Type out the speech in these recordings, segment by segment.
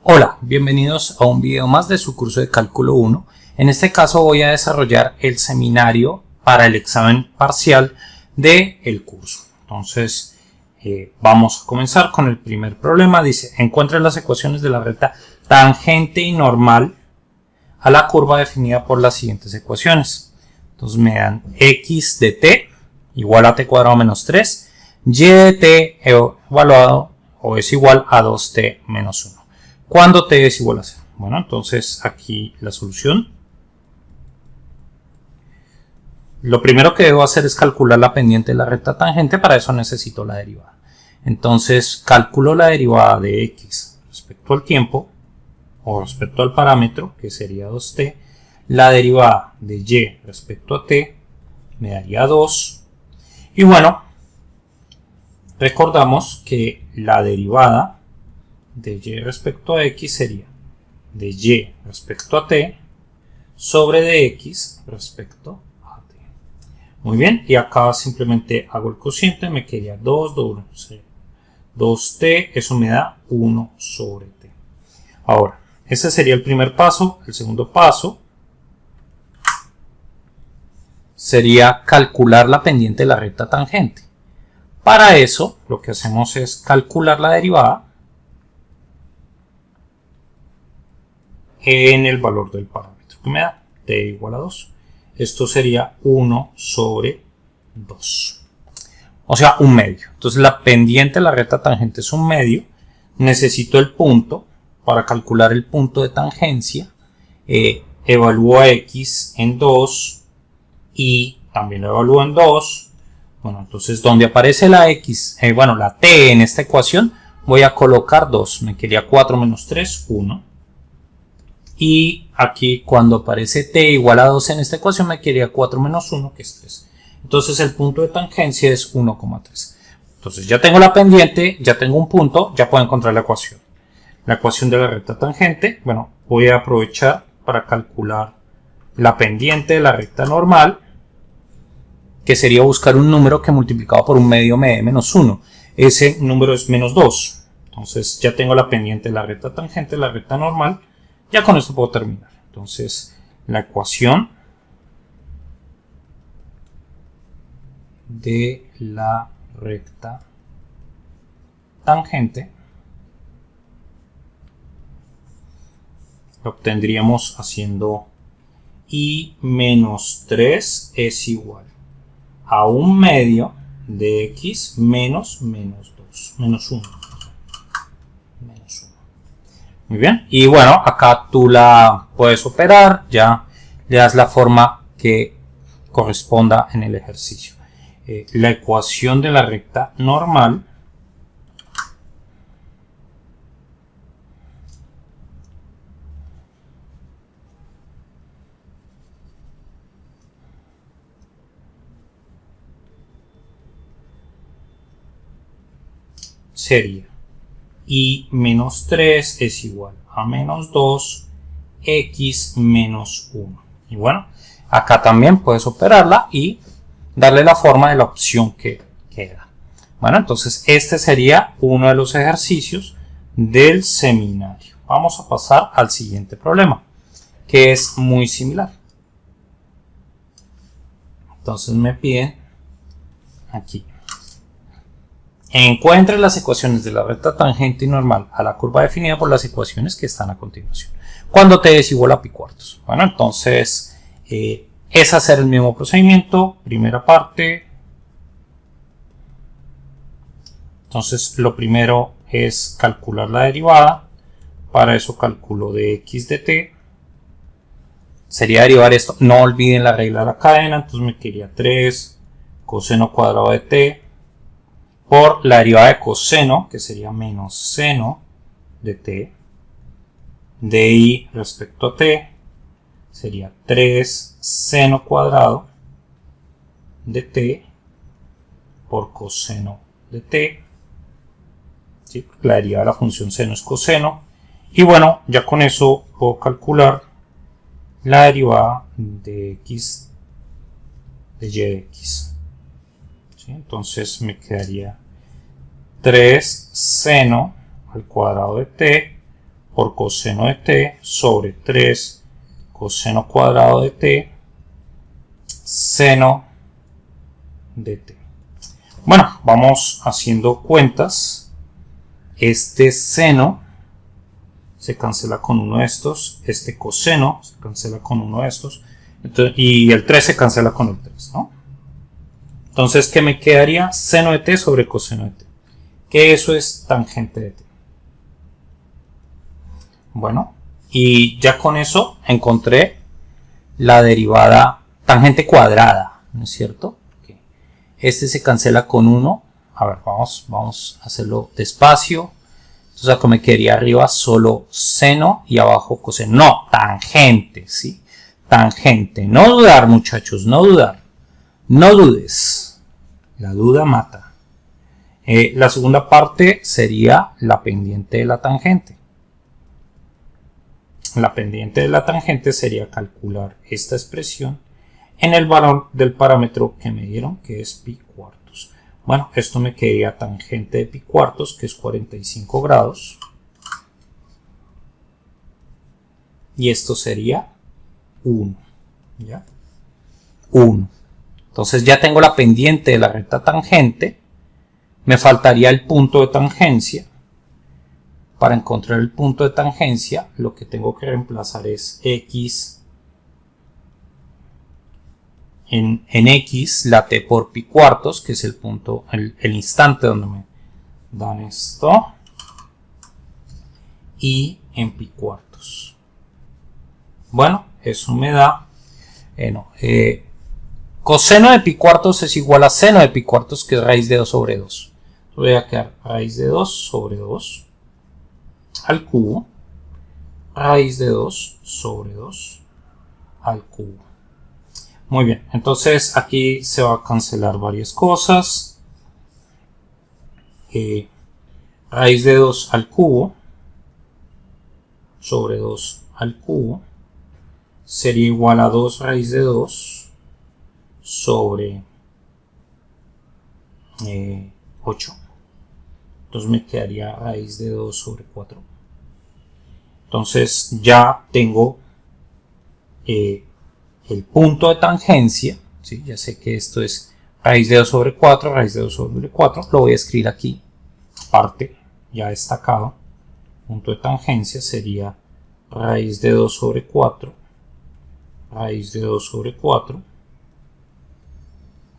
Hola, bienvenidos a un video más de su curso de Cálculo 1. En este caso voy a desarrollar el seminario para el examen parcial del curso. Entonces vamos a comenzar con el primer problema. Dice, encuentre las ecuaciones de la recta tangente y normal a la curva definida por las siguientes ecuaciones. Entonces me dan x de t igual a t cuadrado menos 3, y de t evaluado o es igual a 2t menos 1. ¿Cuándo t es igual a 0? Bueno, entonces aquí la solución. Lo primero que debo hacer es calcular la pendiente de la recta tangente. Para eso necesito la derivada. Entonces calculo la derivada de x respecto al tiempo o respecto al parámetro, que sería 2t. La derivada de y respecto a t me daría 2. Y bueno, recordamos que la derivada de y respecto a x sería de y respecto a t sobre de x respecto a t. Muy bien, y acá simplemente hago el cociente, me quedaría 2t, eso me da 1 sobre t. Ahora, ese sería el primer paso. El segundo paso sería calcular la pendiente de la recta tangente. Para eso, lo que hacemos es calcular la derivada en el valor del parámetro que me da t igual a 2. Esto sería 1 sobre 2. O sea, un medio. Entonces la pendiente de la recta tangente es un medio. Necesito el punto. Para calcular el punto de tangencia, evalúo a x en 2 y también lo evalúo en 2. Bueno, entonces donde aparece la x, la t en esta ecuación, voy a colocar 2. Me quedaría 4 menos 3, 1. Y aquí cuando aparece t igual a 2 en esta ecuación me quedaría 4 menos 1, que es 3. Entonces el punto de tangencia es 1,3. Entonces ya tengo la pendiente, ya tengo un punto, ya puedo encontrar la ecuación. La ecuación de la recta tangente, bueno, voy a aprovechar para calcular la pendiente de la recta normal, que sería buscar un número que multiplicado por un medio me dé menos 1. Ese número es menos 2. Entonces ya tengo la pendiente de la recta tangente, la recta normal. Ya con esto puedo terminar. Entonces, la ecuación de la recta tangente lo obtendríamos haciendo y menos 3 es igual a un medio de x menos 2, menos 1. Muy bien, y bueno, acá tú la puedes operar, ya le das la forma que corresponda en el ejercicio. La ecuación de la recta normal sería y menos 3 es igual a menos 2 x menos 1. Y bueno, acá también puedes operarla y darle la forma de la opción que queda. Bueno, entonces este sería uno de los ejercicios del seminario. Vamos a pasar al siguiente problema, que es muy similar. Entonces me piden aquí: encuentre las ecuaciones de la recta tangente y normal a la curva definida por las ecuaciones que están a continuación. Cuando t es igual a pi cuartos. Bueno, entonces es hacer el mismo procedimiento. Primera parte. Entonces lo primero es calcular la derivada. Para eso calculo de x de t. Sería derivar esto. No olviden la regla de la cadena. Entonces me quedaría 3 coseno cuadrado de t por la derivada de coseno, que sería menos seno de t, de i respecto a t, sería 3 seno cuadrado de t por coseno de t. ¿Sí? La derivada de la función seno es coseno. Y bueno, ya con eso puedo calcular la derivada de x de y de x. ¿Sí? Entonces me quedaría 3 seno al cuadrado de t por coseno de t sobre 3 coseno cuadrado de t seno de t. Bueno, vamos haciendo cuentas. Este seno se cancela con uno de estos, este coseno se cancela con uno de estos, entonces, y el 3 se cancela con el 3, ¿no? Entonces, ¿qué me quedaría? Seno de t sobre coseno de t, que eso es tangente de t. Bueno, y ya con eso encontré la derivada tangente cuadrada, ¿no es cierto? Okay. Este se cancela con 1. A ver, vamos a hacerlo despacio. Entonces acá me quedaría arriba solo seno y abajo coseno. No, tangente, ¿sí? Tangente. No dudar, muchachos, no dudar. No dudes. La duda mata. La segunda parte sería la pendiente de la tangente. La pendiente de la tangente sería calcular esta expresión en el valor del parámetro que me dieron, que es pi cuartos. Bueno, esto me quedaría tangente de pi cuartos, que es 45 grados. Y esto sería 1. ¿Ya? 1. Entonces ya tengo la pendiente de la recta tangente. Me faltaría el punto de tangencia. Para encontrar el punto de tangencia, lo que tengo que reemplazar es x en x, la t por pi cuartos, que es el punto, el instante donde me dan esto, y en pi cuartos. Bueno, eso me da, coseno de pi cuartos es igual a seno de pi cuartos, que es raíz de 2 sobre 2. Voy a quedar raíz de 2 sobre 2 al cubo, raíz de 2 sobre 2 al cubo. Muy bien, entonces aquí se va a cancelar varias cosas. Raíz de 2 al cubo sobre 2 al cubo sería igual a 2 raíz de 2 sobre 8. Entonces me quedaría raíz de 2 sobre 4. Entonces ya tengo el punto de tangencia, ¿sí? Ya sé que esto es raíz de 2 sobre 4, raíz de 2 sobre 4, lo voy a escribir aquí, aparte, ya destacado. Punto de tangencia sería raíz de 2 sobre 4, raíz de 2 sobre 4.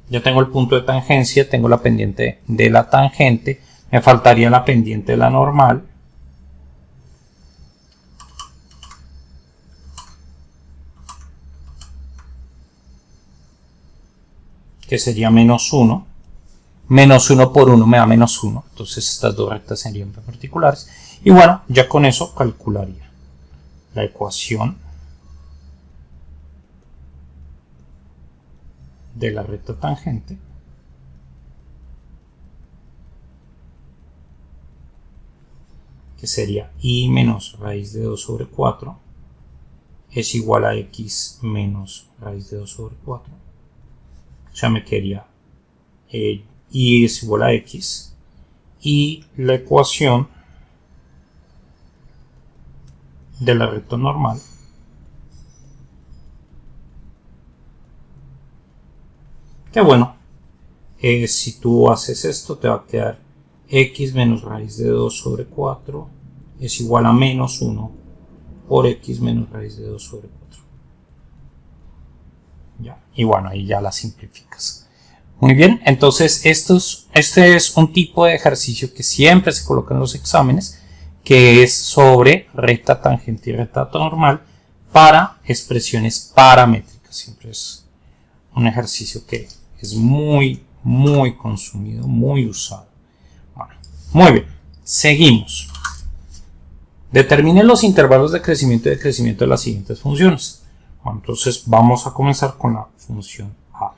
Ya tengo el punto de tangencia, tengo la pendiente de la tangente, me faltaría la pendiente de la normal. Que sería menos 1. Menos 1 por 1 me da menos 1. Entonces estas dos rectas serían perpendiculares. Y bueno, ya con eso calcularía la ecuación de la recta tangente. Que sería y menos raíz de 2 sobre 4 es igual a x menos raíz de 2 sobre 4. O sea, me quedaría y es igual a x. Y la ecuación de la recta normal que bueno, si tú haces esto te va a quedar x menos raíz de 2 sobre 4 es igual a menos 1 por x menos raíz de 2 sobre 4. ¿Ya? Y bueno, ahí ya la simplificas. Muy bien, entonces este es un tipo de ejercicio que siempre se coloca en los exámenes, que es sobre recta tangente y recta normal para expresiones paramétricas. Siempre es un ejercicio que es muy consumido, muy usado. Bueno, muy bien, seguimos. Determinen los intervalos de crecimiento y decrecimiento de las siguientes funciones. Bueno, entonces vamos a comenzar con la función a.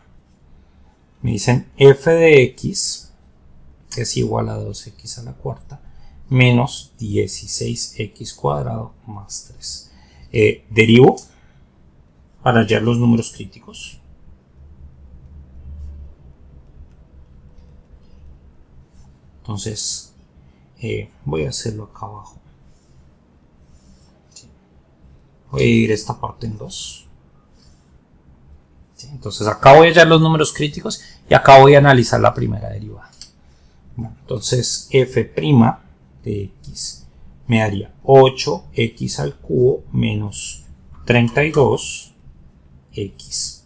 Me dicen f de x es igual a 2x a la cuarta menos 16x cuadrado más 3. Derivo para hallar los números críticos. Entonces voy a hacerlo acá abajo. Voy a dividir esta parte en 2. ¿Sí? Entonces acá voy a hallar los números críticos y acá voy a analizar la primera derivada. Bueno, entonces f' de x me daría 8x al cubo menos 32x.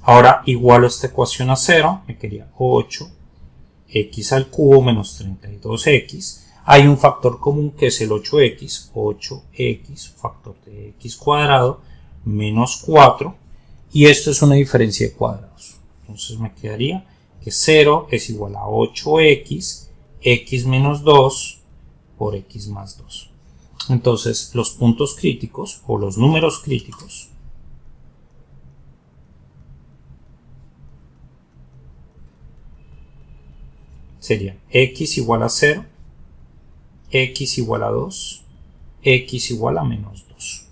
Ahora igualo esta ecuación a 0, me quedaría 8x al cubo menos 32x. Hay un factor común que es el 8x, 8x factor de x cuadrado menos 4, y esto es una diferencia de cuadrados. Entonces me quedaría que 0 es igual a 8x, x menos 2 por x más 2. Entonces los puntos críticos o los números críticos serían x igual a 0, x igual a 2, x igual a menos 2,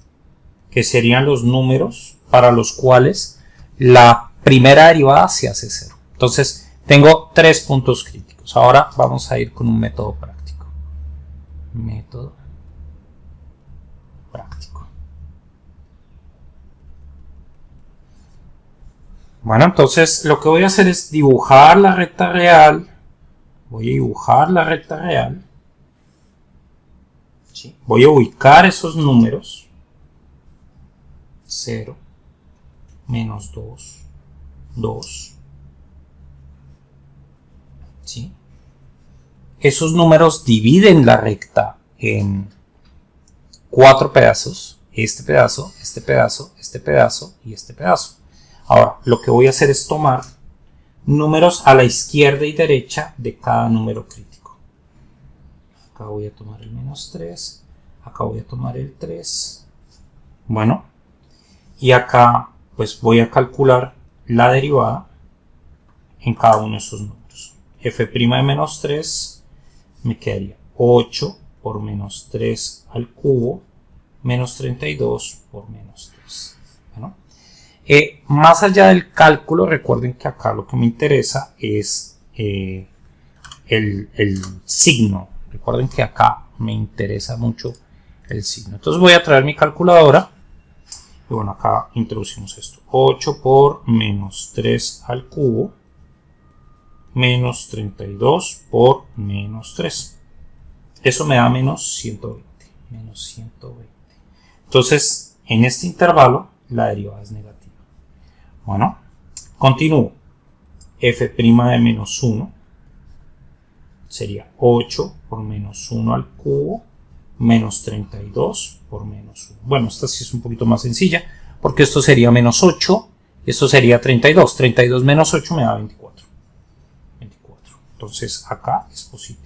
que serían los números para los cuales la primera derivada se hace 0. Entonces tengo 3 puntos críticos. Ahora vamos a ir con un método práctico. Método práctico. Bueno, entonces lo que voy a hacer es dibujar la recta real. Voy a dibujar la recta real. ¿Sí? Voy a ubicar esos números. 0, menos 2, 2. ¿Sí? Esos números dividen la recta en 4 pedazos. Este pedazo, este pedazo, este pedazo y este pedazo. Ahora, lo que voy a hacer es tomar números a la izquierda y derecha de cada número crítico. Acá voy a tomar el menos 3, acá voy a tomar el 3. Bueno, y acá pues voy a calcular la derivada en cada uno de esos números. F' de menos 3 me quedaría 8 por menos 3 al cubo menos 32 por menos 3. Bueno, más allá del cálculo, recuerden que acá lo que me interesa es el signo. Recuerden que acá me interesa mucho el signo. Entonces voy a traer mi calculadora. Y bueno, acá introducimos esto. 8 por menos 3 al cubo menos 32 por menos 3. Eso me da menos 120. Menos 120. Entonces, en este intervalo, la derivada es negativa. Bueno, continúo. F' de menos 1 sería 8 por menos 1 al cubo menos 32 por menos 1. Bueno, esta sí es un poquito más sencilla, porque esto sería menos 8, y esto sería 32. 32 menos 8 me da 24. 24. Entonces acá es positivo.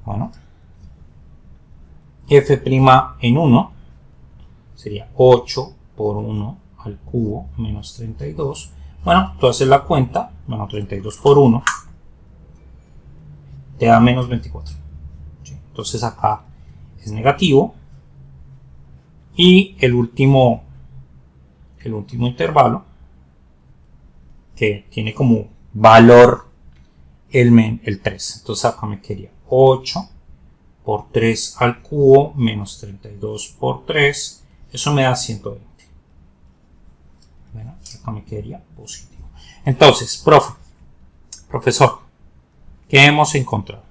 Bueno, f' en 1 sería 8 por 1 al cubo menos 32. Bueno, tú haces la cuenta. Bueno, 32 por 1 te da menos 24. ¿Sí? Entonces acá es negativo. Y el último intervalo, que tiene como valor el 3. Entonces acá me quedaría 8 por 3 al cubo menos 32 por 3. Eso me da 120. Bueno, acá me quedaría positivo. Entonces, profesor, ¿qué hemos encontrado?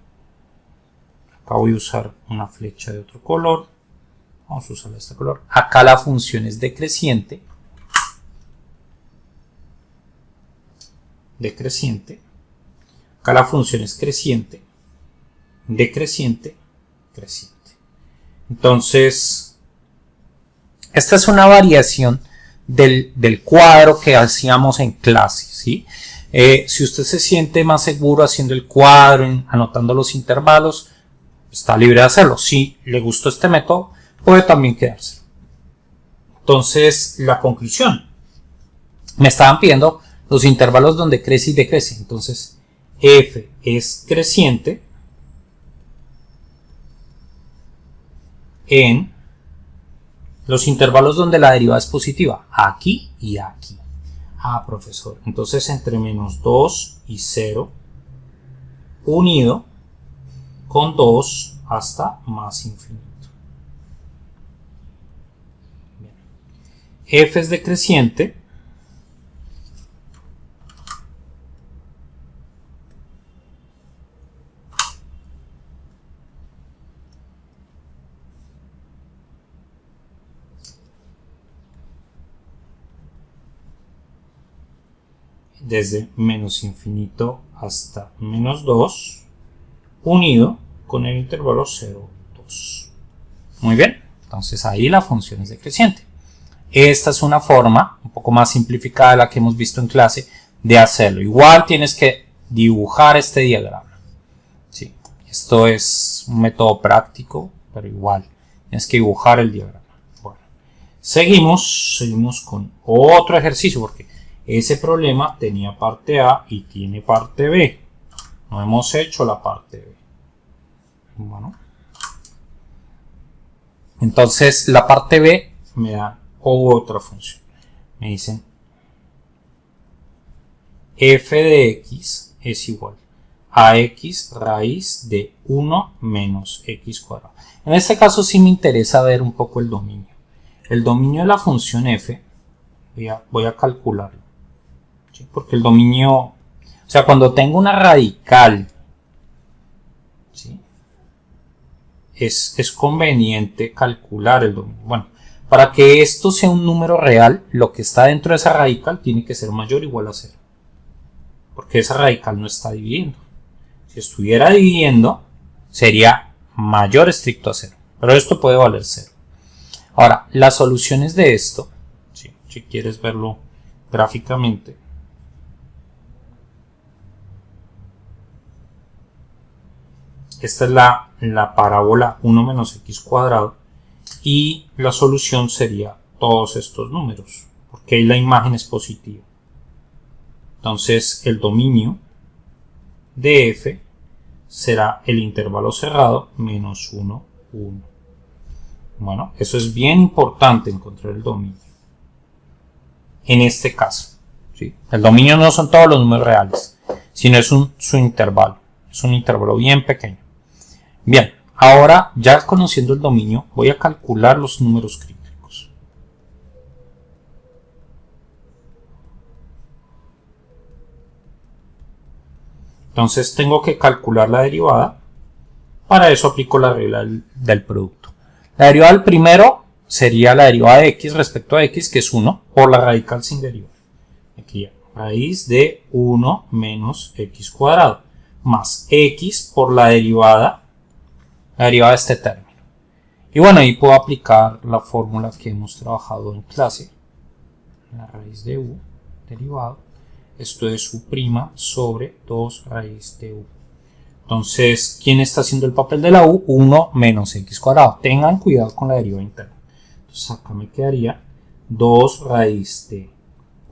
Acá voy a usar una flecha de otro color. Vamos a usar este color. Acá la función es decreciente. Decreciente. Acá la función es creciente. Decreciente. Creciente. Entonces, esta es una variación del cuadro que hacíamos en clase, ¿sí? Si usted se siente más seguro haciendo el cuadro, anotando los intervalos, está libre de hacerlo. Si le gustó este método, puede también quedarse. Entonces, la conclusión. Me estaban pidiendo los intervalos donde crece y decrece. Entonces, f es creciente en los intervalos donde la derivada es positiva, aquí y aquí. Ah, profesor, entonces entre menos 2 y 0 unido con 2 hasta más infinito. f es decreciente, desde menos infinito hasta menos 2 unido con el intervalo 0, 2. Muy bien, entonces ahí la función es decreciente. Esta es una forma un poco más simplificada de la que hemos visto en clase de hacerlo. Igual tienes que dibujar este diagrama. ¿Sí? Esto es un método práctico, pero igual tienes que dibujar el diagrama. Bueno, seguimos con otro ejercicio porque ese problema tenía parte A y tiene parte B. No hemos hecho la parte B. Bueno. Entonces la parte B me da otra función. Me dicen f de x es igual a x raíz de 1 menos x cuadrado. En este caso sí me interesa ver un poco el dominio. El dominio de la función f, voy a calcularlo. ¿Sí? Porque el dominio, o sea, cuando tengo una radical, ¿sí? es conveniente calcular el dominio. Bueno, para que esto sea un número real, lo que está dentro de esa radical tiene que ser mayor o igual a 0. Porque esa radical no está dividiendo. Si estuviera dividiendo, sería mayor estricto a 0. Pero esto puede valer 0. Ahora, las soluciones de esto, ¿sí? Si quieres verlo gráficamente, esta es la parábola 1 menos x cuadrado y la solución sería todos estos números, porque ahí la imagen es positiva. Entonces el dominio de f será el intervalo cerrado menos 1, 1. Bueno, eso es bien importante, encontrar el dominio. En este caso, ¿sí? El dominio no son todos los números reales, sino es su intervalo. Es un intervalo bien pequeño. Bien, ahora ya conociendo el dominio, voy a calcular los números críticos. Entonces tengo que calcular la derivada. Para eso aplico la regla del producto. La derivada del primero sería la derivada de x respecto a x, que es 1, por la radical sin derivar. Aquí raíz de 1 menos x cuadrado, más x por la derivada de este término. Y bueno, ahí puedo aplicar la fórmula que hemos trabajado en clase. La raíz de u derivado. Esto es u' sobre 2 raíz de u. Entonces, ¿quién está haciendo el papel de la u? 1 menos x cuadrado. Tengan cuidado con la derivada interna. Entonces acá me quedaría 2 raíz de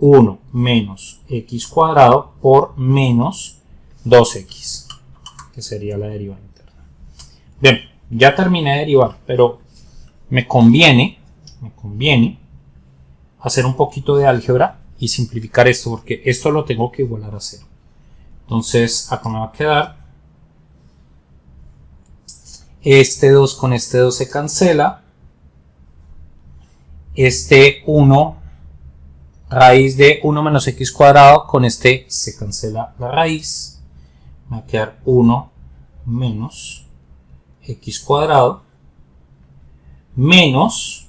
1 menos x cuadrado por menos 2x, que sería la derivada interna. Bien, ya terminé de derivar, pero me conviene hacer un poquito de álgebra y simplificar esto, porque esto lo tengo que igualar a 0. Entonces, acá me va a quedar este 2 con este 2 se cancela. Este 1 raíz de 1 menos x cuadrado, con este se cancela la raíz. Me va a quedar 1 menos x cuadrado menos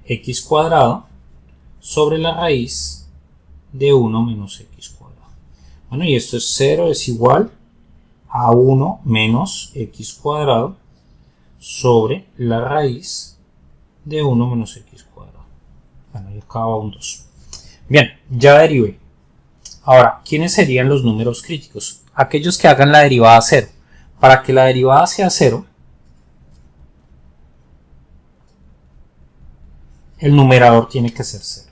x cuadrado sobre la raíz de 1 menos x cuadrado. Bueno, y esto es 0, es igual a 1 menos x cuadrado sobre la raíz de 1 menos x cuadrado. Bueno, y acá va un 2. Bien, ya derivé. Ahora, ¿quiénes serían los números críticos? Aquellos que hagan la derivada a 0. Para que la derivada sea 0, el numerador tiene que ser 0.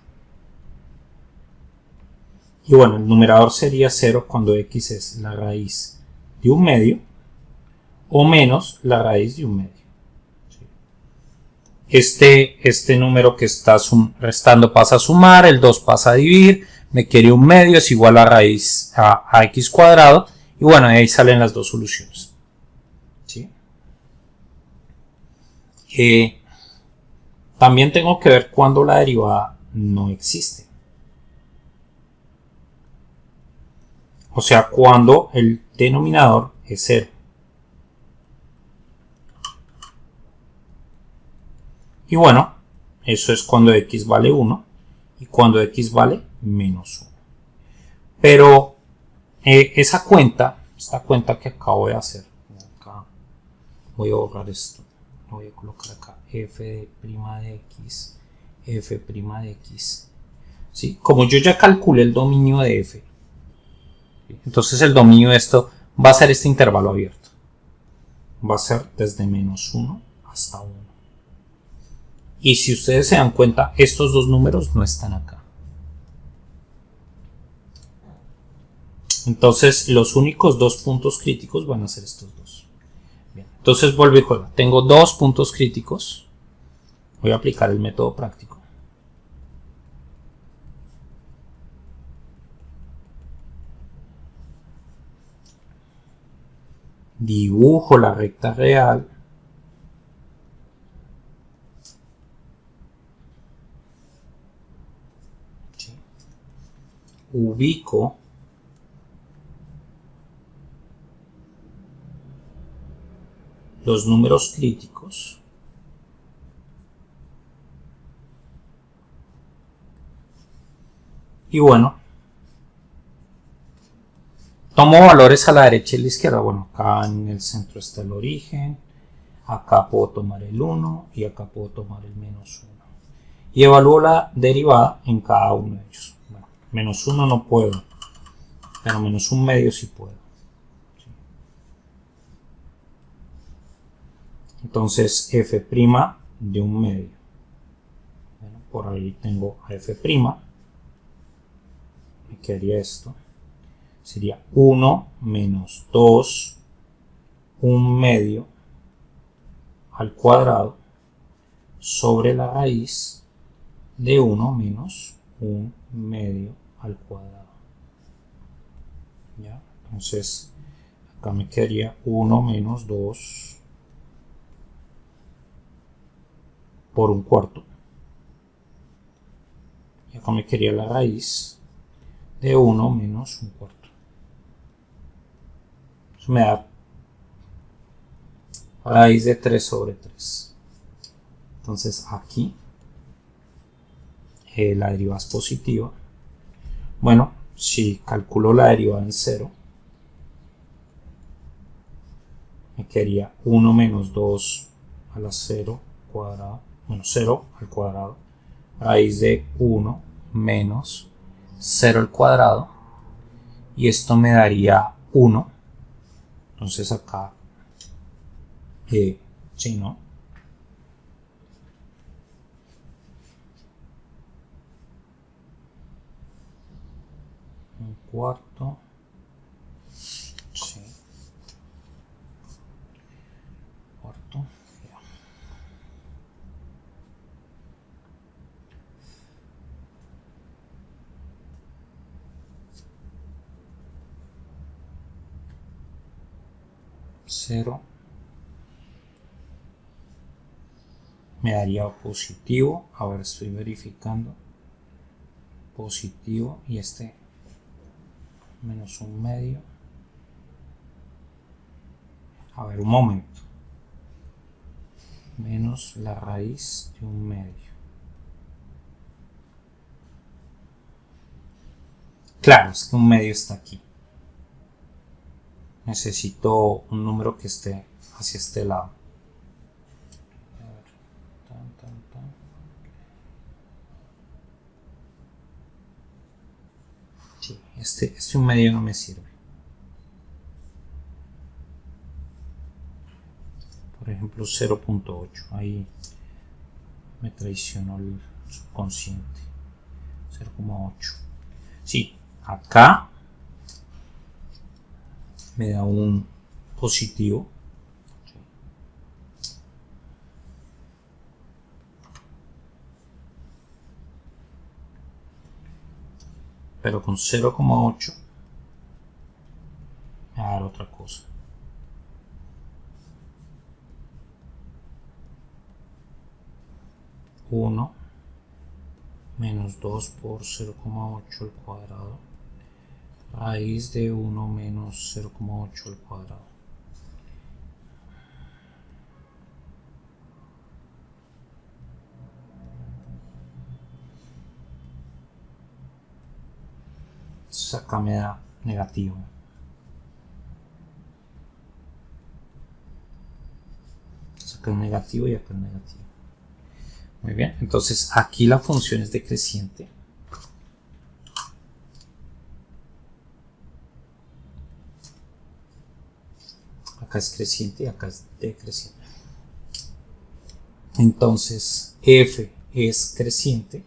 Y bueno, el numerador sería 0 cuando x es la raíz de un medio o menos la raíz de un medio. Este número que está restando pasa a sumar, el 2 pasa a dividir, me queda un medio, es igual a raíz a x cuadrado, y bueno, de ahí salen las dos soluciones. ¿Sí? También tengo que ver cuando la derivada no existe. O sea, cuando el denominador es 0. Y bueno, eso es cuando x vale 1 y cuando x vale menos 1. Pero esta cuenta que acabo de hacer, acá voy a borrar esto, lo voy a colocar acá, f de x, f' de x. ¿Sí? Como yo ya calculé el dominio de f, entonces el dominio de esto va a ser este intervalo abierto. Va a ser desde menos 1 hasta 1. Y si ustedes se dan cuenta, estos dos números no están acá. Entonces los únicos dos puntos críticos van a ser estos dos. Bien, entonces vuelvo y juego. Tengo dos puntos críticos. Voy a aplicar el método práctico. Dibujo la recta real. ¿Sí? Ubico los números críticos. Y bueno, tomo valores a la derecha y a la izquierda. Bueno, acá en el centro está el origen. Acá puedo tomar el 1 y acá puedo tomar el menos 1. Y evalúo la derivada en cada uno de ellos. Bueno, menos 1 no puedo, pero menos 1 medio sí puedo. ¿Sí? Entonces f' de 1 medio. Bueno, por ahí tengo a f'. Me quedaría esto. Sería 1 menos 2, 1 medio al cuadrado sobre la raíz de 1 menos 1 medio al cuadrado. ¿Ya? Entonces, acá me quedaría 1 menos 2 por 1/4. Y acá me quedaría la raíz de 1 menos 1/4. Eso me da raíz de 3 sobre 3. Entonces aquí la derivada es positiva. Bueno, si calculo la derivada en 0, me quedaría 1 menos 2 a la 0 cuadrado, bueno, 0 al cuadrado, raíz de 1 menos 0 al cuadrado, y esto me daría 1. Entonces acá, sí, ¿no? Un cuarto, sí, cuarto, ya. Cero me daría positivo. Ahora estoy verificando. Positivo y este menos 1 medio. A ver, un momento. Menos la raíz de 1 medio. Claro, es que 1 medio está aquí. Necesito un número que esté hacia este lado. A ver, sí, este 1 medio no me sirve. Por ejemplo, 0.8. Ahí me traicionó el subconsciente. 0,8. Sí, acá me da un positivo. Pero con 0,8 me va a dar otra cosa. 1 menos 2 por 0,8 al cuadrado, raíz de 1 menos 0,8 al cuadrado. Entonces acá me da negativo. Acá es negativo y acá es negativo. Muy bien, entonces aquí la función es decreciente. Acá es creciente y acá es decreciente. Entonces f es creciente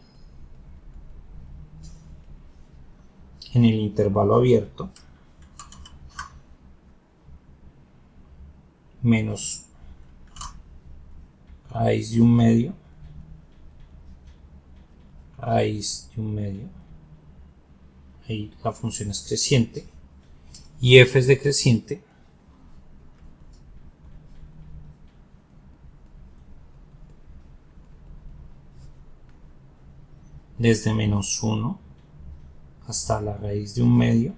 en el intervalo abierto menos raíz de 1/2, raíz de 1/2, ahí la función es creciente, y f es decreciente desde menos 1 hasta la raíz de 1/2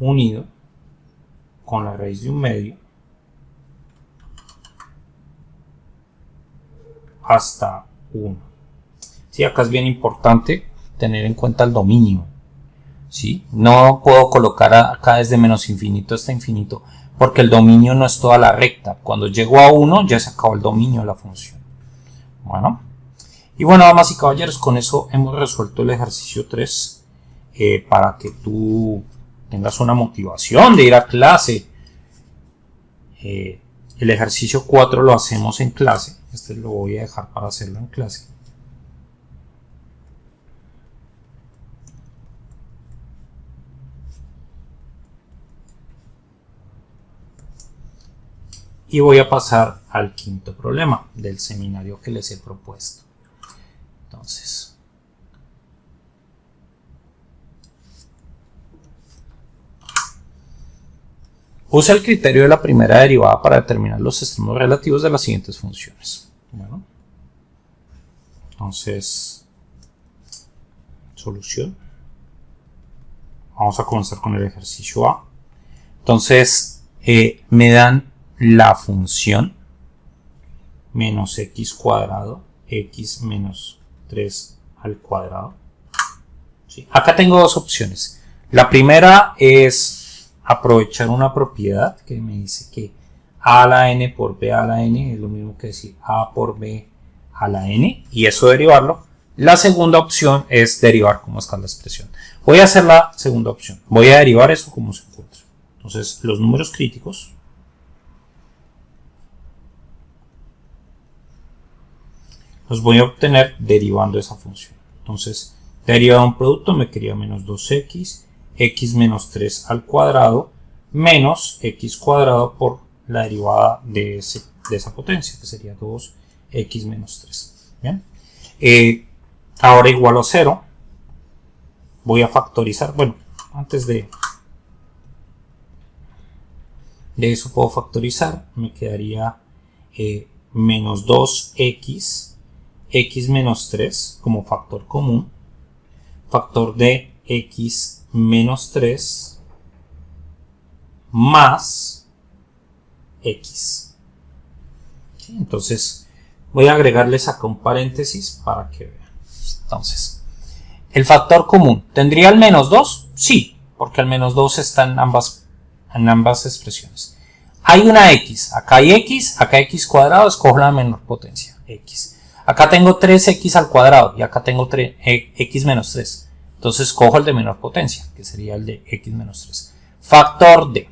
unido con la raíz de 1/2 hasta 1. ¿Sí? Acá es bien importante tener en cuenta el dominio. ¿Sí? No puedo colocar acá desde menos infinito hasta infinito porque el dominio no es toda la recta. Cuando llego a 1 ya se acabó el dominio de la función. Bueno. Y bueno, damas y caballeros, con eso hemos resuelto el ejercicio 3 para que tú tengas una motivación de ir a clase. El ejercicio 4 lo hacemos en clase. Este lo voy a dejar para hacerlo en clase. Y voy a pasar al quinto problema del seminario que les he propuesto. Entonces, usa el criterio de la primera derivada para determinar los extremos relativos de las siguientes funciones. Bueno, entonces, solución. Vamos a comenzar con el ejercicio A. Entonces, me dan la función menos x cuadrado, x menos 3 al cuadrado. ¿Sí? Acá tengo dos opciones. La primera es aprovechar una propiedad que me dice que a a la n por b a la n es lo mismo que decir a por b a la n, y eso derivarlo. La segunda opción es derivar cómo está la expresión. Voy a hacer la segunda opción. Voy a derivar eso como se encuentra. Entonces, los números críticos los voy a obtener derivando esa función. Entonces, derivado de un producto me quedaría menos 2x, x menos 3 al cuadrado, menos x cuadrado por la derivada de esa potencia, que sería 2x menos 3. ¿Bien? Ahora igual a 0. Voy a factorizar. Bueno, antes de eso puedo factorizar. Me quedaría menos 2x, x menos 3 como factor común, factor de x menos 3 más x. ¿Sí? Entonces voy a agregarles acá un paréntesis para que vean. Entonces, el factor común, ¿tendría el menos 2? Sí, porque el menos 2 está en ambas expresiones. Hay una x, acá hay x, acá hay x cuadrado, escojo la menor potencia, x. Acá tengo 3x al cuadrado y acá tengo x menos 3. Entonces cojo el de menor potencia, que sería el de x menos 3. Factor de.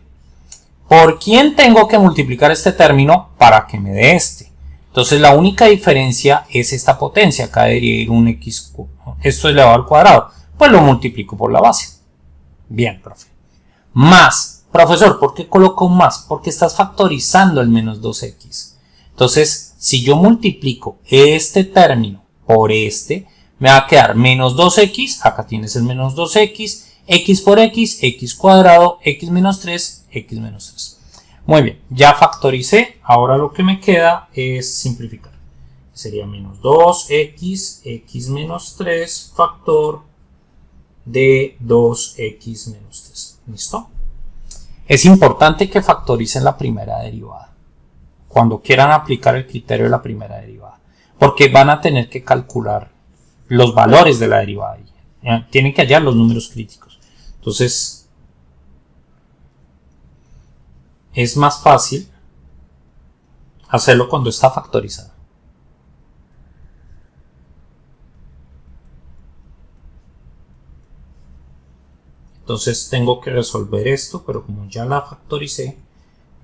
¿Por quién tengo que multiplicar este término para que me dé este? Entonces la única diferencia es esta potencia. Acá debería ir un x, esto es elevado al cuadrado. Pues lo multiplico por la base. Bien, profe. Más. Profesor, ¿por qué coloco un más? Porque estás factorizando el menos 2x. Entonces, si yo multiplico este término por este, me va a quedar menos 2x, acá tienes el menos 2x, x por x, x cuadrado, x menos 3, x menos 3. Muy bien, ya factoricé, ahora lo que me queda es simplificar. sería menos 2x, x menos 3, factor de 2x menos 3. ¿Listo? Es importante que factoricen la primera derivada cuando quieran aplicar el criterio de la primera derivada, porque van a tener que calcular los valores de la derivada. Tienen que hallar los números críticos. Entonces, es más fácil hacerlo cuando está factorizado. Entonces tengo que resolver esto, pero como ya la factoricé,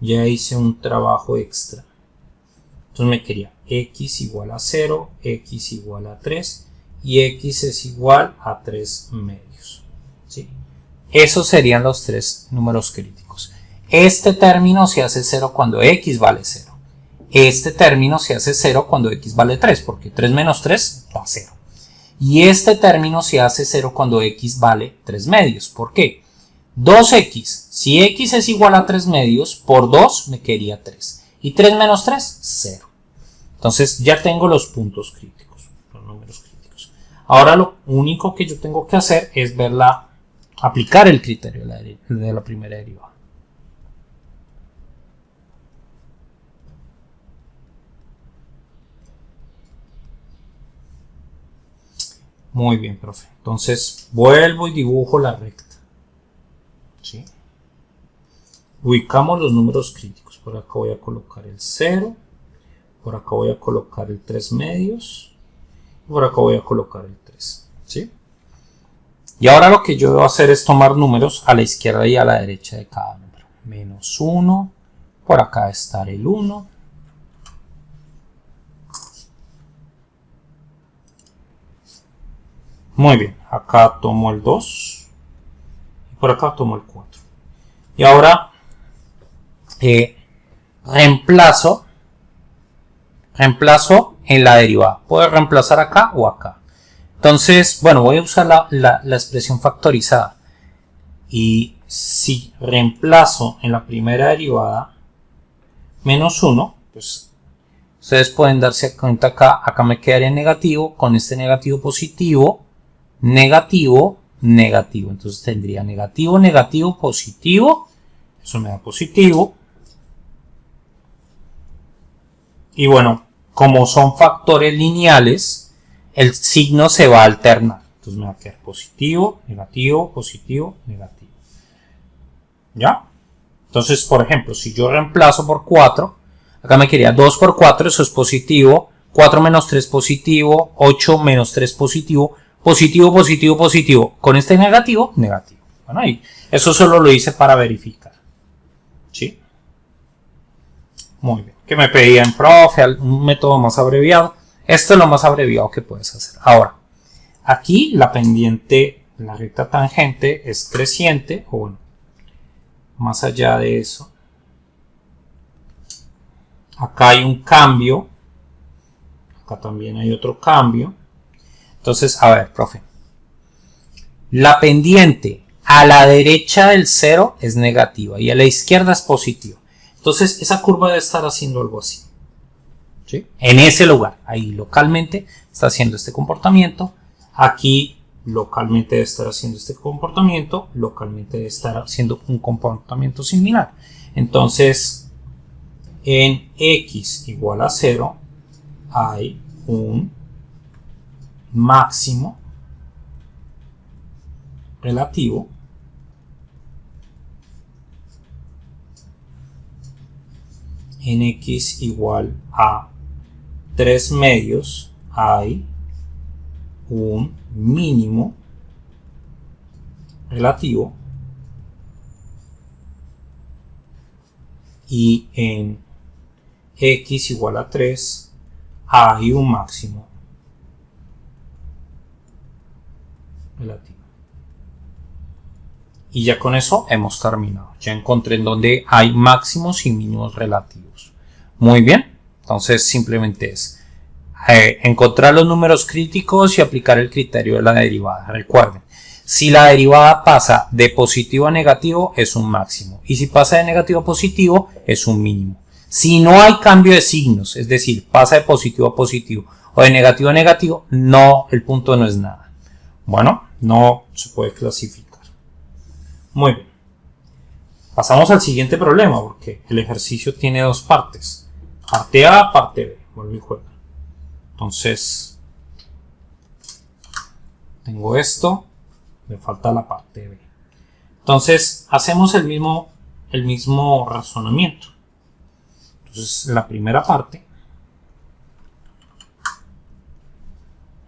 ya hice un trabajo extra. Entonces me quería x igual a 0, x igual a 3 y x es igual a 3 medios. ¿Sí? Esos serían los tres números críticos. Este término se hace 0 cuando x vale 0. Este término se hace 0 cuando x vale 3, porque 3 menos 3 da 0. Y este término se hace 0 cuando x vale 3 medios. ¿Por qué? 2x. Si x es igual a 3 medios, por 2 me quedaría 3. Y 3 menos 3, 0. Entonces ya tengo los puntos críticos, los números críticos. Ahora lo único que yo tengo que hacer es aplicar el criterio de la primera derivada. Muy bien, profe. Entonces vuelvo y dibujo la recta. ¿Sí? Ubicamos los números críticos. Por acá voy a colocar el 0. Por acá voy a colocar el 3 medios. Y por acá voy a colocar el 3. ¿Sí? Y ahora lo que yo debo hacer es tomar números a la izquierda y a la derecha de cada número. Menos 1. Por acá está el 1. Muy bien, acá tomo el 2 y por acá tomo el 4. Y ahora reemplazo en la derivada. Puedo reemplazar acá o acá. Entonces, bueno, voy a usar la expresión factorizada. Y si reemplazo en la primera derivada menos 1, pues ustedes pueden darse cuenta acá me quedaría negativo, con este negativo positivo, negativo, negativo. Entonces tendría negativo, negativo, positivo. Eso me da positivo. Y bueno, como son factores lineales, el signo se va a alternar. Entonces me va a quedar positivo, negativo, positivo, negativo. ¿Ya? Entonces, por ejemplo, si yo reemplazo por 4, acá me quedaría 2 por 4, eso es positivo. 4 menos 3 positivo, 8 menos 3 positivo. Positivo, positivo, positivo. Con este negativo, negativo. Bueno, ahí. Eso solo lo hice para verificar. ¿Sí? Muy bien. Que me pedían, profe, un método más abreviado. Esto es lo más abreviado que puedes hacer. Ahora, aquí la pendiente, la recta tangente es creciente. O bueno, más allá de eso. Acá hay un cambio. Acá también hay otro cambio. Entonces, a ver, profe. La pendiente a la derecha del 0 es negativa y a la izquierda es positiva. Entonces, esa curva debe estar haciendo algo así. ¿Sí? En ese lugar, ahí localmente está haciendo este comportamiento. Aquí localmente debe estar haciendo este comportamiento. Localmente debe estar haciendo un comportamiento similar. Entonces, en x igual a 0 hay un máximo relativo en x igual a 3 medios hay un mínimo relativo y en x igual a 3 hay un máximo relativo. Y ya con eso hemos terminado. Ya encontré en donde hay máximos y mínimos relativos. Muy bien. Entonces simplemente es encontrar los números críticos y aplicar el criterio de la derivada. Recuerden, si la derivada pasa de positivo a negativo es un máximo. Y si pasa de negativo a positivo es un mínimo. Si no hay cambio de signos, es decir, pasa de positivo a positivo o de negativo a negativo, no, el punto no es nada. Bueno, no se puede clasificar. Muy bien. Pasamos al siguiente problema, porque el ejercicio tiene dos partes. Parte A, parte B. Vuelve y juega. Entonces, tengo esto, me falta la parte B. Entonces, hacemos el mismo razonamiento. Entonces, la primera parte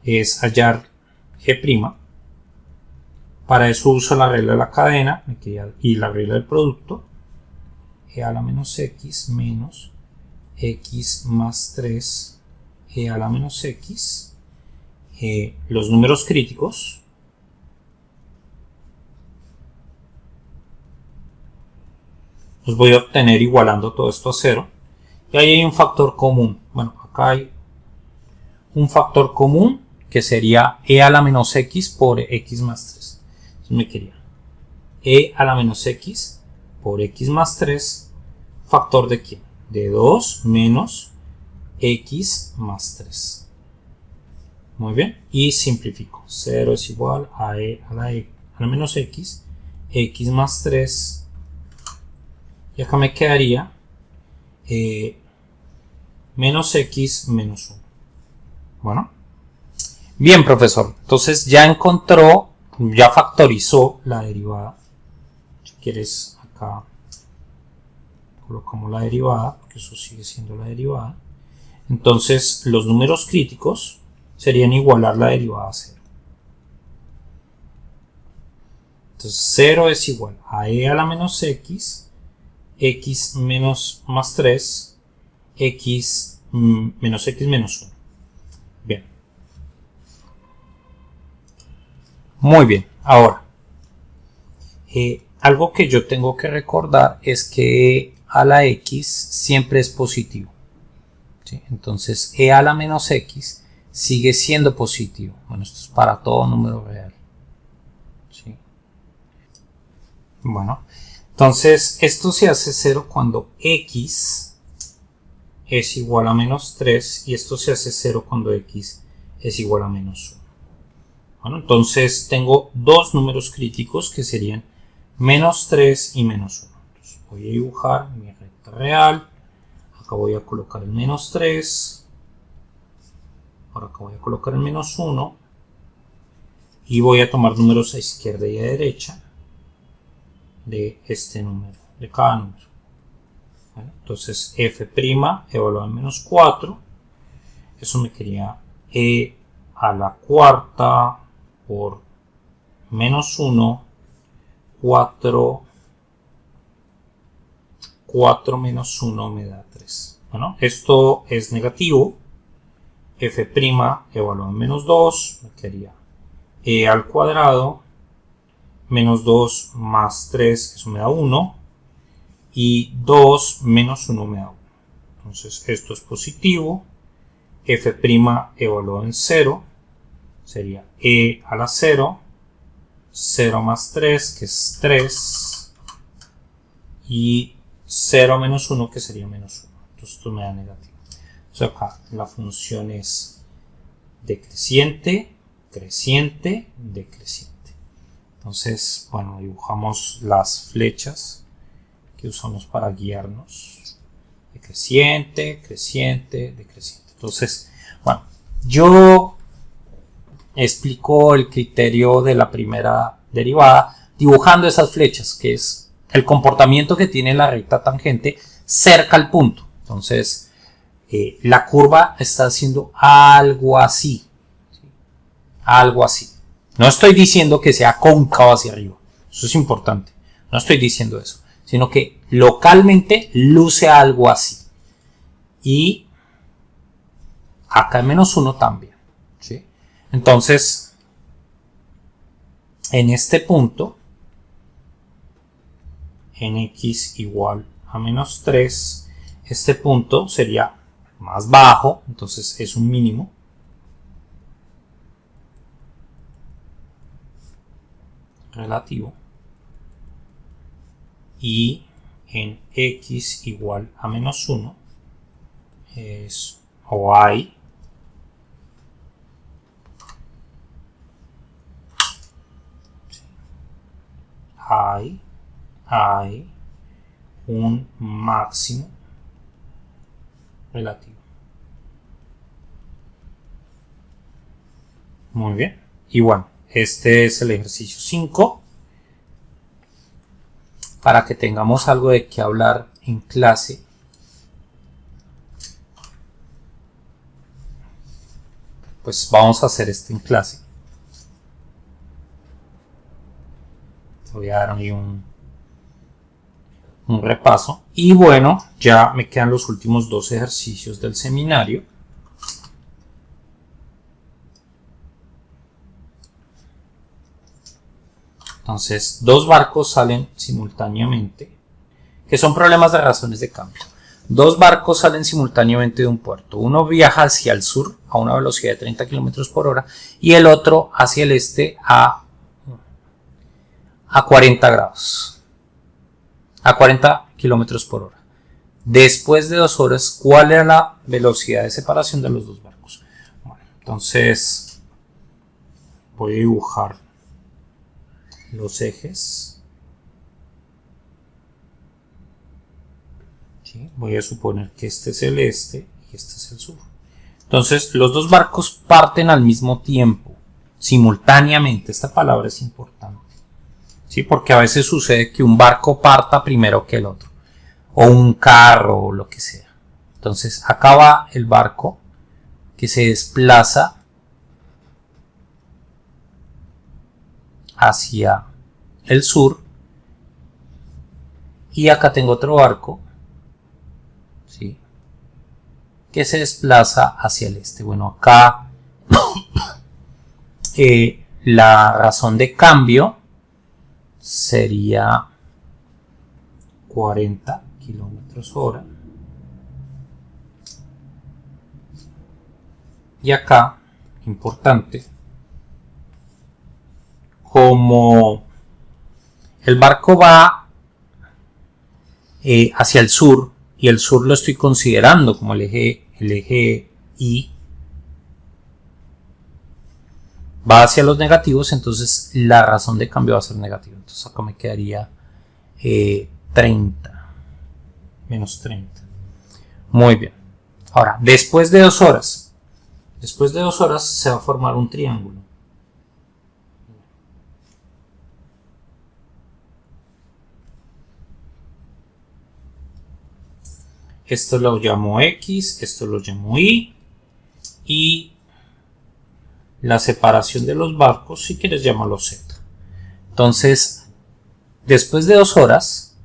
es hallar G'. Para eso uso la regla de la cadena y la regla del producto. E a la menos x menos x más 3 e a la menos x. Los números críticos los voy a obtener igualando todo esto a 0. Y ahí hay un factor común. Bueno, acá hay un factor común que sería e a la menos x por x más 3. Entonces me quería e a la menos x por x más 3, factor de quién? De 2 menos x más 3. Muy bien, y simplifico. 0 es igual a e a la menos x, x más 3, y acá me quedaría menos x menos 1. Bueno, bien, profesor, entonces ya factorizó la derivada. Si quieres, acá colocamos la derivada, porque eso sigue siendo la derivada. Entonces los números críticos serían igualar la derivada a 0. Entonces 0 es igual a e a la menos x, x menos más 3, x menos x menos 1. Bien. Muy bien. Ahora, algo que yo tengo que recordar es que a la x siempre es positivo. ¿Sí? Entonces e a la menos x sigue siendo positivo. Bueno, esto es para todo número real. ¿Sí? Bueno, entonces esto se hace 0 cuando x es igual a menos 3 y esto se hace 0 cuando x es igual a menos 1. Bueno, entonces tengo dos números críticos que serían menos 3 y menos 1. Entonces voy a dibujar mi recta real. Acá voy a colocar el menos 3. Ahora acá voy a colocar el menos 1. Y voy a tomar números a izquierda y a derecha de este número, de cada número. Bueno, entonces f' evaluado en menos 4. Eso me quería e a la cuarta por menos 1, 4 menos 1 me da 3. Bueno, esto es negativo. F' evaluado en menos 2 me quedaría e al cuadrado menos 2 más 3, eso me da 1. Y 2 menos 1 me da 1. Entonces esto es positivo. F' evaluado en 0 sería e a la 0. 0 más 3, que es 3. Y 0 menos 1, que sería menos 1. Entonces esto me da negativo. Entonces acá la función es decreciente, creciente, decreciente. Entonces, bueno, dibujamos las flechas que usamos para guiarnos. Decreciente, creciente, decreciente. Entonces, bueno, yo explico el criterio de la primera derivada dibujando esas flechas, que es el comportamiento que tiene la recta tangente cerca al punto. Entonces, la curva está haciendo algo así. ¿Sí? Algo así. No estoy diciendo que sea cóncavo hacia arriba. Eso es importante. No estoy diciendo eso. Sino que localmente luce algo así. Y acá en menos 1 también. ¿Sí? Entonces, en este punto, en x igual a menos 3, este punto sería más bajo, entonces es un mínimo. Relativo. Y en x igual a menos 1 es o hay un máximo relativo. Muy bien. Y bueno, este es el ejercicio 5. Para que tengamos algo de qué hablar en clase. Pues vamos a hacer esto en clase. Voy a dar ahí un repaso. Y bueno, ya me quedan los últimos 2 ejercicios del seminario. Entonces, 2 barcos salen simultáneamente, que son problemas de razones de cambio. 2 barcos salen simultáneamente de un puerto. Uno viaja hacia el sur a una velocidad de 30 km por hora y el otro hacia el este a 40 grados. A 40 km por hora. Después de 2 horas, ¿cuál era la velocidad de separación de los 2 barcos? Bueno, entonces voy a dibujar los ejes. ¿Sí? Voy a suponer que este es el este y este es el sur. Entonces, los 2 barcos parten al mismo tiempo, simultáneamente. Esta palabra es importante. ¿Sí? Porque a veces sucede que un barco parta primero que el otro. O un carro o lo que sea. Entonces, acá va el barco que se desplaza hacia el sur. Y acá tengo otro barco, ¿sí?, que se desplaza hacia el este. Bueno, acá la razón de cambio sería 40 kilómetros hora. Y acá, importante, como el barco va hacia el sur, y el sur lo estoy considerando como el eje Y, va hacia los negativos, entonces la razón de cambio va a ser negativa. Entonces acá me quedaría 30, menos 30. Muy bien. Ahora, después de 2 horas se va a formar un triángulo. Esto lo llamo X, esto lo llamo Y, y la separación de los barcos, si quieres, llámalo Z. Entonces, después de 2 horas,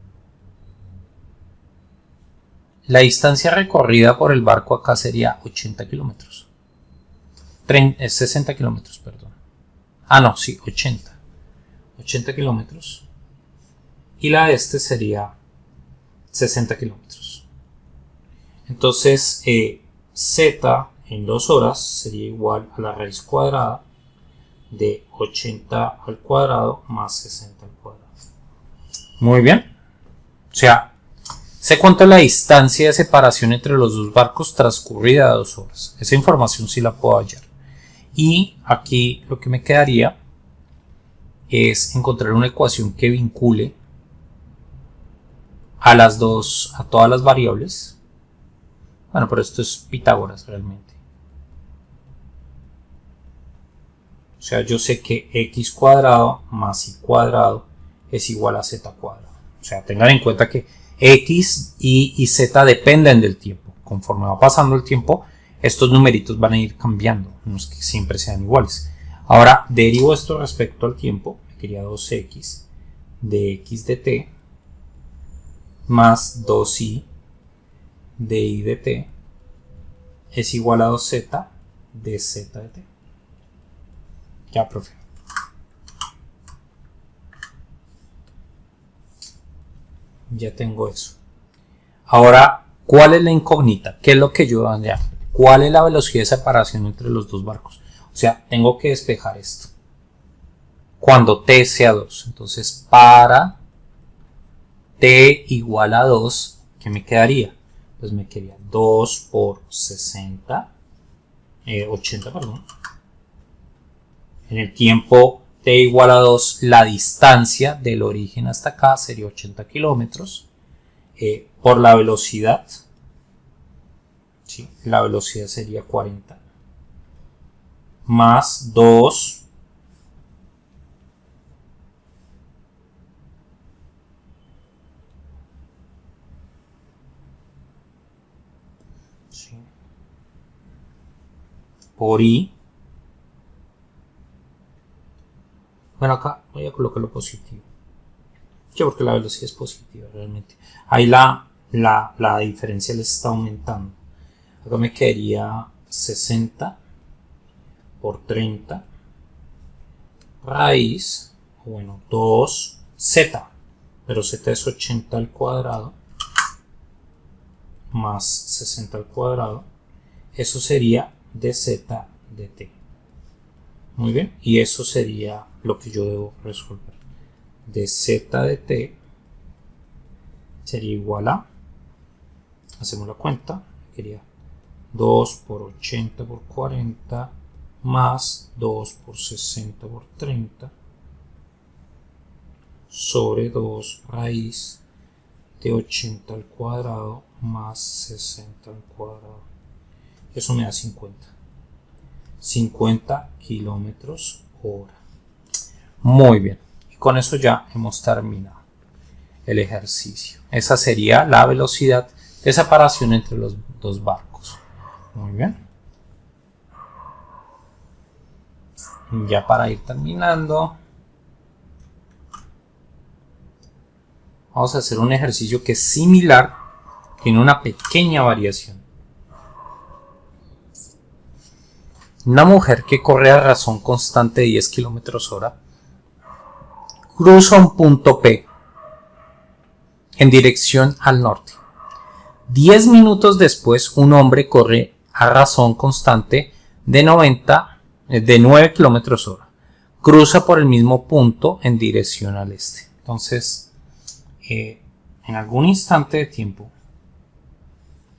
la distancia recorrida por el barco acá sería 80 kilómetros. 60 kilómetros, perdón. Ah, no, sí, 80 kilómetros. Y la de este sería 60 kilómetros. Entonces, Z en 2 horas sería igual a la raíz cuadrada de 80 al cuadrado más 60 al cuadrado. Muy bien. O sea, sé cuánto es la distancia de separación entre los 2 barcos transcurrida 2 horas. Esa información sí la puedo hallar. Y aquí lo que me quedaría es encontrar una ecuación que vincule a todas las variables. Bueno, pero esto es Pitágoras realmente. O sea, yo sé que x cuadrado más y cuadrado es igual a z cuadrado. O sea, tengan en cuenta que x, y z dependen del tiempo. Conforme va pasando el tiempo, estos numeritos van a ir cambiando. No es que siempre sean iguales. Ahora, derivo esto respecto al tiempo. Me quería 2x de x de t más 2y de y de t es igual a 2z de z de t. Ya, profe. Ya tengo eso. Ahora, ¿cuál es la incógnita? ¿Qué es lo que yo voy a hallar? ¿Cuál es la velocidad de separación entre los 2 barcos? O sea, tengo que despejar esto. Cuando t sea 2. Entonces, para t igual a 2, ¿qué me quedaría? Pues me quedaría 2 por 80, perdón. En el tiempo t igual a 2, la distancia del origen hasta acá sería 80 kilómetros. Por la velocidad, ¿sí? La velocidad sería 40 más 2 ¿sí? Por i. Bueno, acá voy a colocarlo positivo. Sí, porque la velocidad es positiva realmente. Ahí la diferencia les está aumentando. Acá me quedaría 60 por 30 raíz, bueno, 2z, pero z es 80 al cuadrado más 60 al cuadrado. Eso sería dz dt. Muy bien, y eso sería lo que yo debo resolver. Dz dt sería igual a, hacemos la cuenta, quería 2 por 80 por 40 más 2 por 60 por 30 sobre 2 raíz de 80 al cuadrado más 60 al cuadrado. Eso me da 50 kilómetros hora. Muy bien, y con eso ya hemos terminado el ejercicio. Esa sería la velocidad de separación entre los dos barcos. Muy bien. Ya para ir terminando, vamos a hacer un ejercicio que es similar, tiene una pequeña variación. Una mujer que corre a razón constante de 10 kilómetros hora cruza un punto P en dirección al norte. 10 minutos después, un hombre corre a razón constante de 9 kilómetros hora. Cruza por el mismo punto en dirección al este. Entonces, en algún instante de tiempo,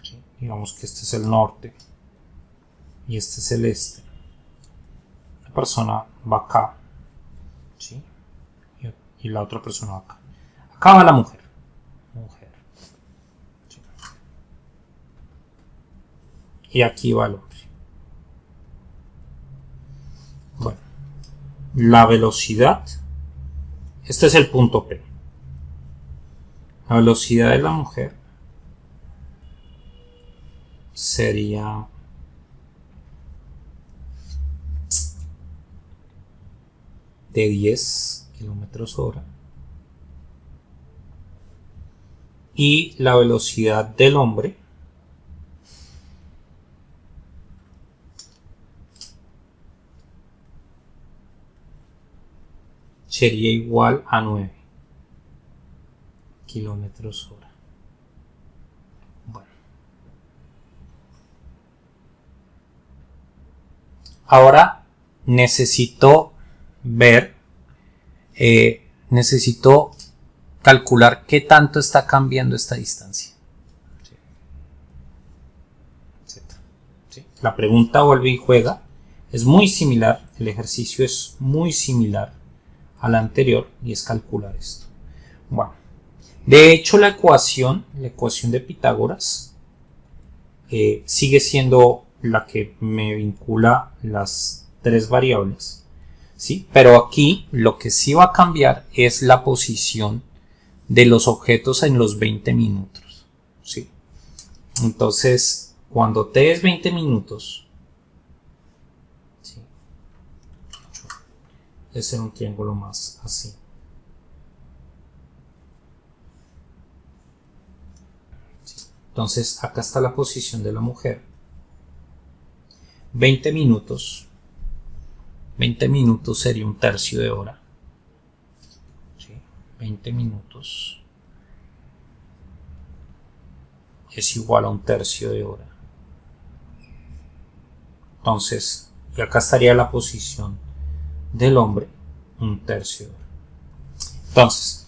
¿sí? Digamos que este es el norte y este es el este. La persona va acá, ¿sí? Y la otra persona va acá. Acá va la mujer. ¿Sí? Y aquí va el hombre. Bueno, la velocidad, este es el punto P. La velocidad de la mujer sería de 10 kilómetros hora y la velocidad del hombre sería igual a 9 kilómetros hora. Bueno. Ahora necesito necesito calcular qué tanto está cambiando esta distancia. ¿Sí? La pregunta vuelve y juega. Es muy similar, el ejercicio es muy similar a la anterior y es calcular esto. Bueno, de hecho la ecuación de Pitágoras sigue siendo la que me vincula las tres variables, ¿sí? Pero aquí lo que sí va a cambiar es la posición de los objetos en los 20 minutos, ¿sí? Entonces, cuando t es 20 minutos, ¿sí? Debe ser un triángulo más así. ¿Sí? Entonces, acá está la posición de la mujer. 20 minutos. 20 minutos sería un tercio de hora. ¿Sí? 20 minutos es igual a un tercio de hora. Entonces, y acá estaría la posición del hombre, un tercio de hora. Entonces,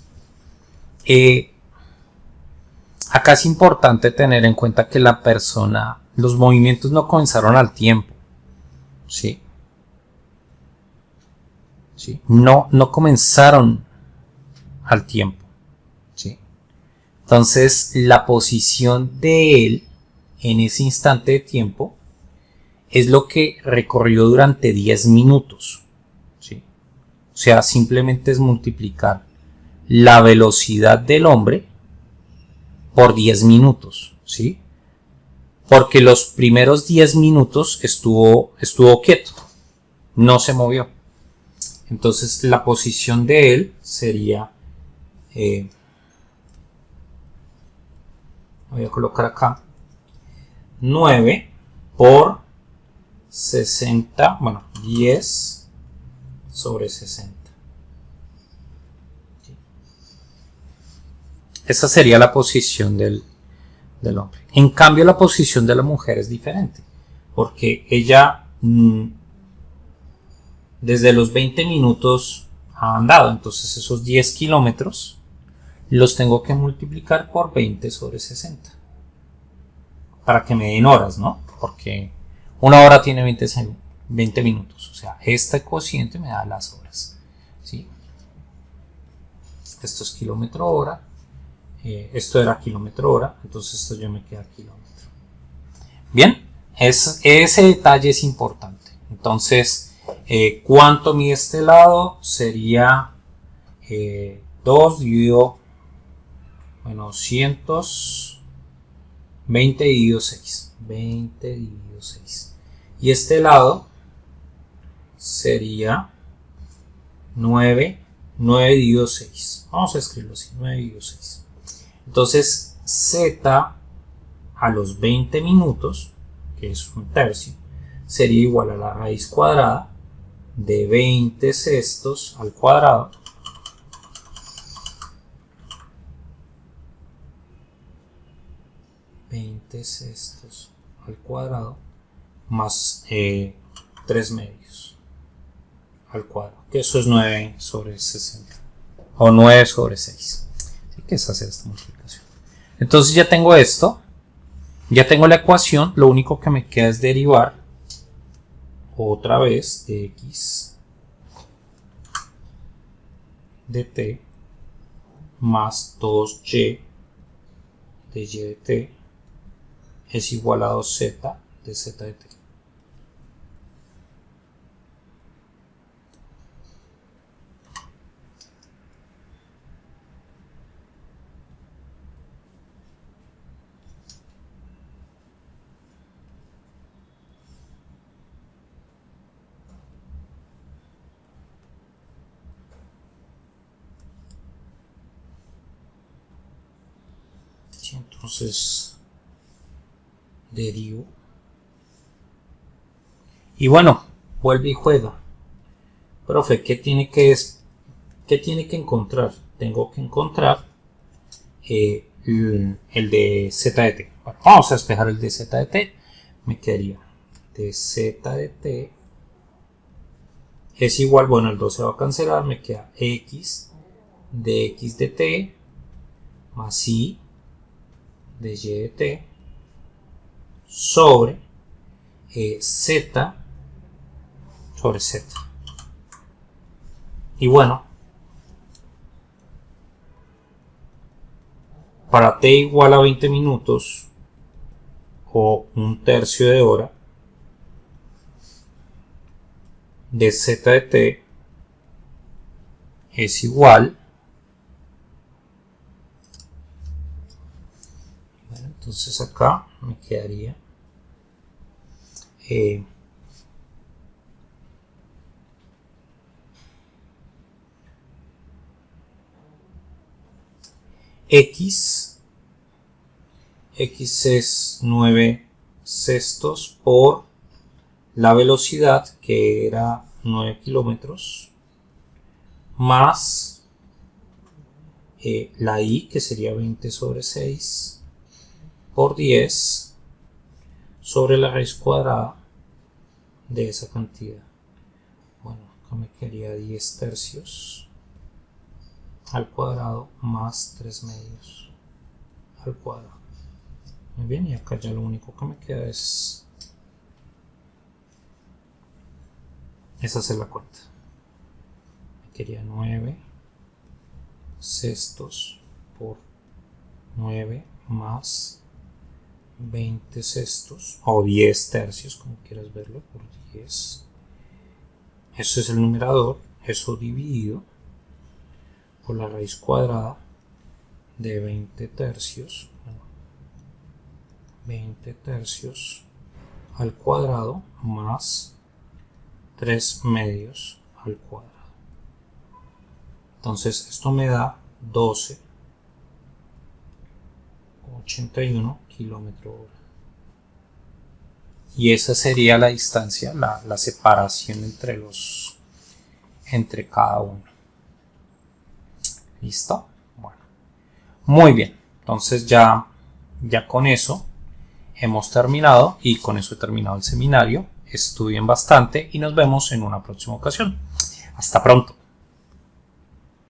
Acá es importante tener en cuenta que la persona, los movimientos no comenzaron al tiempo, ¿sí? ¿Sí? No comenzaron al tiempo, ¿sí? Entonces, la posición de él en ese instante de tiempo es lo que recorrió durante 10 minutos, ¿sí? O sea, simplemente es multiplicar la velocidad del hombre por 10 minutos, ¿sí? Porque los primeros 10 minutos estuvo quieto, no se movió. Entonces la posición de él sería, voy a colocar acá, 9 por 60, bueno, 10 sobre 60. Esa sería la posición del hombre. En cambio, la posición de la mujer es diferente, porque ella desde los 20 minutos ha andado, entonces esos 10 kilómetros los tengo que multiplicar por 20 sobre 60 para que me den horas, ¿no? Porque una hora tiene 20 minutos, o sea, este cociente me da las horas, ¿sí? Esto es kilómetro hora, esto era kilómetro hora, entonces esto ya me queda kilómetro. Bien, ese detalle es importante. Entonces, ¿cuánto mide este lado? Sería 2 dividido, bueno, 120 dividido 6. 20 dividido 6. Y este lado sería 9 dividido 6. Vamos a escribirlo así, 9 dividido 6. Entonces, Z a los 20 minutos, que es un tercio, sería igual a la raíz cuadrada de 20 sextos al cuadrado más 3 medios al cuadrado, que eso es 9 sobre 60 o 9 sobre 6. Así que es hacer esta multiplicación. Entonces ya tengo esto, ya tengo la ecuación, lo único que me queda es derivar otra vez de x de t más 2y de y de t es igual a 2z de z de t. Entonces derivo y bueno, vuelve y juega. Profe, ¿qué tiene que encontrar? Tengo que encontrar el de z de t. Bueno, vamos a despejar el de z de t. Me quedaría de z de t es igual, bueno, el 2 se va a cancelar, me queda x de t más y de y de t sobre z sobre z. Y bueno, para t igual a 20 minutos o un tercio de hora de z de t es igual, bueno, entonces acá me quedaría x es 9 sextos por la velocidad, que era 9 kilómetros, más la y, que sería 20 sobre 6 por 10 sobre la raíz cuadrada de esa cantidad. Bueno, acá me quedaría 10 tercios al cuadrado más 3 medios al cuadrado. Muy bien, y acá ya lo único que me queda es hacer la cuenta. Me quería 9 sextos por 9 más 20 sextos o 10 tercios, como quieras verlo, por 10. Eso es el numerador, eso dividido por la raíz cuadrada de 20 tercios, 20 tercios al cuadrado más 3 medios al cuadrado. Entonces esto me da 12,81 kilómetros hora. Y esa sería la distancia, la separación entre cada uno. ¿Listo? Bueno. Muy bien. Entonces ya con eso hemos terminado y con eso he terminado el seminario. Estudien bastante y nos vemos en una próxima ocasión. Hasta pronto.